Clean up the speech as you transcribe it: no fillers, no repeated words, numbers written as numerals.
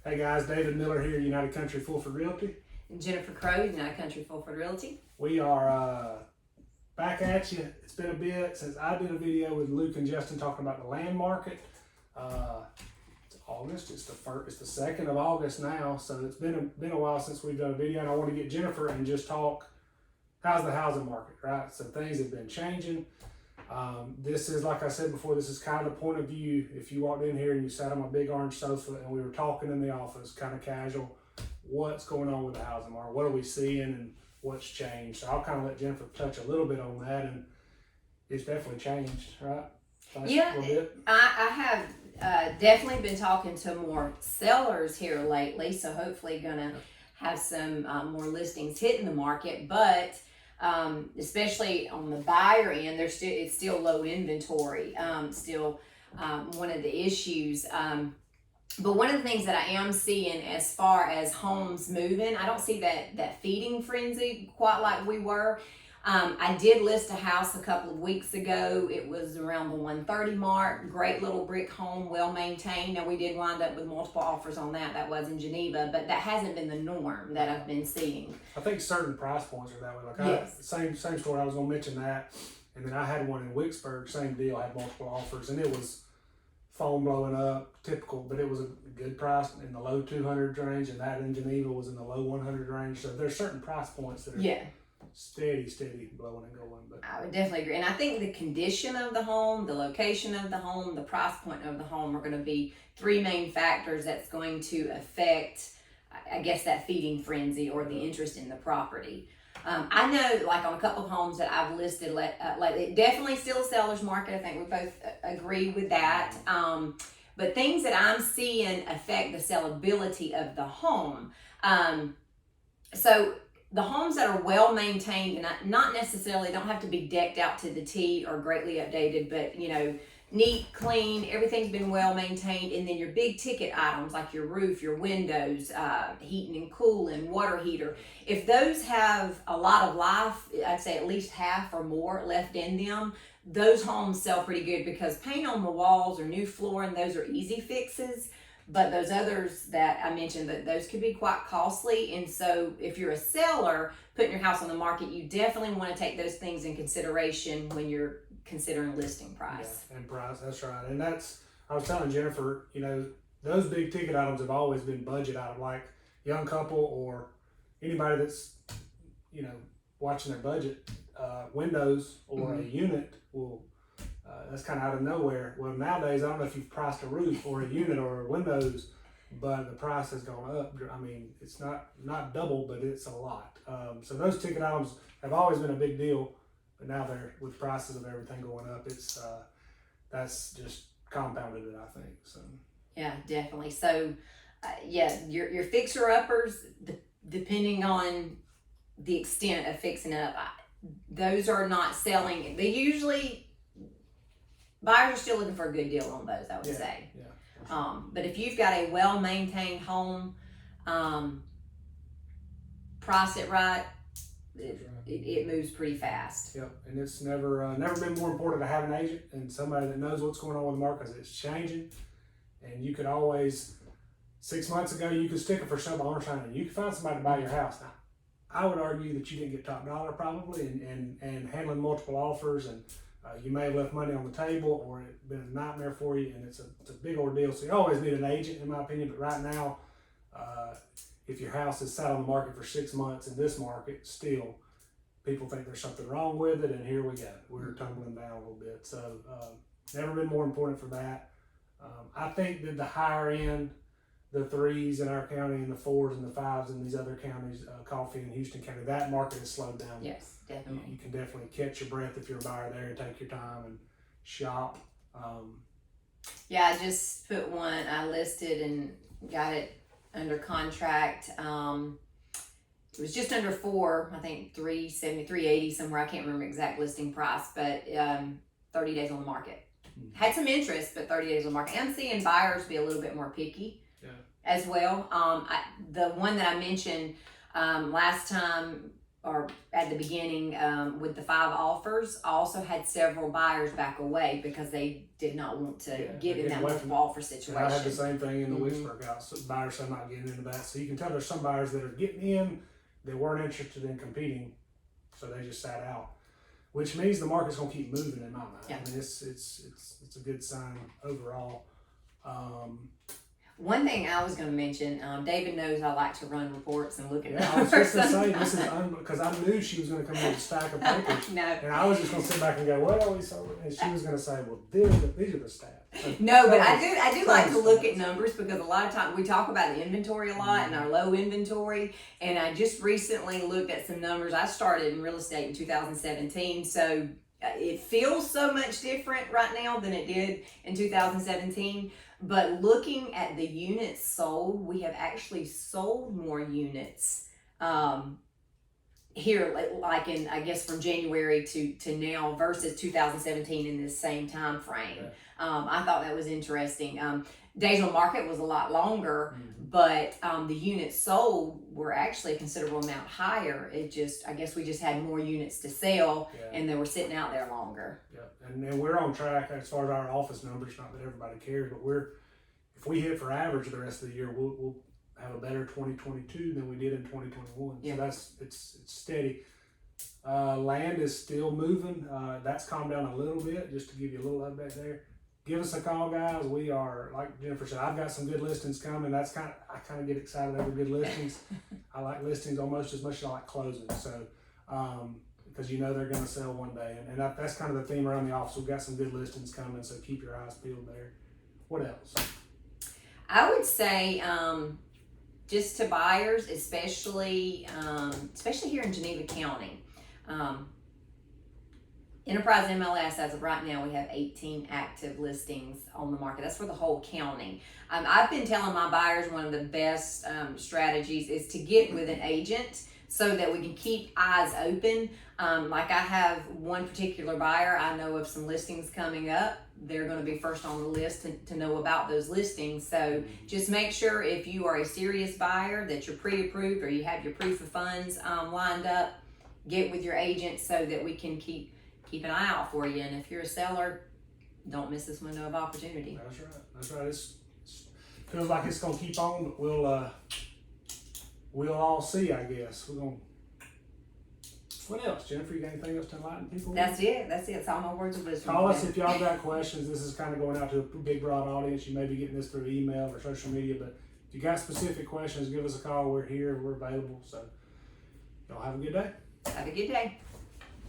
Hey guys, David Miller here, United Country Fulford Realty. And Jennifer Crowe, United Country Fulford Realty. We are back at you. It's been a bit since I did a video with Luke and Justin talking about the land market. It's August. It's the 2nd of August now, so it's been a while since we've done a video, and I want to get Jennifer and just talk. How's the housing market, right? So things have been changing. This is, like I said before, this is kind of the point of view. If you walked in here and you sat on my big orange sofa and we were talking in the office, kind of casual, what's going on with the housing market? What are we seeing and what's changed? So I'll kind of let Jennifer touch a little bit on that, and it's definitely changed, right? Yeah, I have definitely been talking to more sellers here lately, so hopefully gonna have some more listings hitting the market, but especially on the buyer end, it's still low inventory, still one of the issues. But one of the things that I am seeing as far as homes moving, I don't see that feeding frenzy quite like we were. I did list a house a couple of weeks ago. It was around the 130 mark. Great little brick home, well maintained. Now we did wind up with multiple offers on that. That was in Geneva, but that hasn't been the norm that I've been seeing. I think certain price points are that way. Like yes. Same story. I was gonna mention that, and then I had one in Wicksburg. Same deal. I had multiple offers, and it was foam blowing up, typical, but it was a good price in the low 200 range, and that in Geneva was in the low 100 range. So there's certain price points that are steady blowing and going. But I would definitely agree, and I think the condition of the home, the location of the home, the price point of the home are going to be three main factors that's going to affect, I guess, that feeding frenzy or the interest in the property. I know, like on a couple of homes that I've listed lately, definitely still a seller's market. I think we both agree with that. But things that I'm seeing affect the sellability of the home. So the homes that are well maintained and not necessarily don't have to be decked out to the T or greatly updated, but neat, clean, everything's been well maintained. And then your big ticket items like your roof, your windows, heating and cooling, water heater, if those have a lot of life, I'd say at least half or more left in them, those homes sell pretty good because paint on the walls or new flooring, those are easy fixes. But those others that I mentioned, that those could be quite costly. And so if you're a seller putting your house on the market, you definitely want to take those things in consideration when you're considering listing price. Yeah, and price, that's right. And I was telling Jennifer, those big ticket items have always been budget items, like young couple or anybody that's, watching their budget, windows or a unit will, that's kind of out of nowhere. Well, nowadays, I don't know if you've priced a roof or a unit or windows, but the price has gone up. I mean, it's not double, but it's a lot. So those ticket items have always been a big deal, but now they're, with prices of everything going up, it's that's just compounded it, I think. So yeah, definitely. So your fixer uppers, depending on the extent of fixing up, those are not selling. They usually, buyers are still looking for a good deal on those, I would say. Yeah, sure. But if you've got a well-maintained home, price it right, it moves pretty fast. Yep, and it's never been more important to have an agent and somebody that knows what's going on with the market, because it's changing. And you could always, 6 months ago, you could stick it for some owner sign and you could find somebody to buy your house. Now, I would argue that you didn't get top dollar probably, and handling multiple offers, and you may have left money on the table, or it's been a nightmare for you, and it's a big ordeal. So you always need an agent, in my opinion. But right now, if your house is sat on the market for 6 months in this market, still people think there's something wrong with it, and here we go. We're tumbling down a little bit. So never been more important for that. I think that the higher end, the 3s in our county and the 4s and the 5s in these other counties, Coffee and Houston County, that market has slowed down. Yes, definitely. You can definitely catch your breath if you're a buyer there and take your time and shop. I just put one, I listed and got it under contract. It was just under 4, I think 370, 380 somewhere. I can't remember exact listing price, but 30 days on the market. Had some interest, but 30 days on the market. I'm seeing buyers be a little bit more picky as well. The one that I mentioned last time, or at the beginning with the 5 offers, also had several buyers back away because they did not want to get in that multiple offer situation. And I had the same thing in the Wicksburg house. So buyers are not getting into that. So you can tell there's some buyers that are getting in, they weren't interested in competing, so they just sat out. Which means the market's gonna keep moving in my mind. Yeah. I mean, it's a good sign overall. One thing I was going to mention, David knows I like to run reports and look at Yeah, I was numbers. just gonna say this is because I knew she was gonna come in with a stack of papers, No, and I was just gonna sit back and go, "Well, we saw," and she was gonna say, "Well, these are the stats." So, no, but I do like to look stats. at numbers because a lot of times we talk about the inventory a lot and our low inventory. And I just recently looked at some numbers. I started in real estate in 2017, so it feels so much different right now than it did in 2017. But looking at the units sold, we have actually sold more units here, like in, I guess, from January to now versus 2017 in this same time frame. Yeah. I thought that was interesting. Days on market was a lot longer, but the units sold were actually a considerable amount higher. I guess we just had more units to sell, and they were sitting out there longer. Yeah, and we're on track as far as our office numbers. Not that everybody cares, but if we hit for average the rest of the year, we'll have a better 2022 than we did in 2021. Yeah. So it's steady. Land is still moving. That's calmed down a little bit. Just to give you a little update there. Give us a call, guys. We are, like Jennifer said, I've got some good listings coming. I kind of get excited over good listings. I like listings almost as much as I like closing. So, because you know they're going to sell one day, and that's kind of the theme around the office. We've got some good listings coming, so keep your eyes peeled there. What else? I would say just to buyers, especially here in Geneva County. Enterprise MLS, as of right now, we have 18 active listings on the market. That's for the whole county. I've been telling my buyers one of the best strategies is to get with an agent so that we can keep eyes open. Like I have one particular buyer, I know of some listings coming up. They're going to be first on the list to know about those listings. So just make sure if you are a serious buyer that you're pre-approved or you have your proof of funds lined up, get with your agent so that we can keep an eye out for you. And if you're a seller, don't miss this window of opportunity. That's right. It feels like it's going to keep on, but we'll all see, I guess. What else, Jennifer? You got anything else to enlighten people? That's it. It's all my words of wisdom. Call us if y'all got questions. This is kind of going out to a big, broad audience. You may be getting this through email or social media, but if you got specific questions, give us a call. We're here. We're available. So y'all have a good day. Have a good day.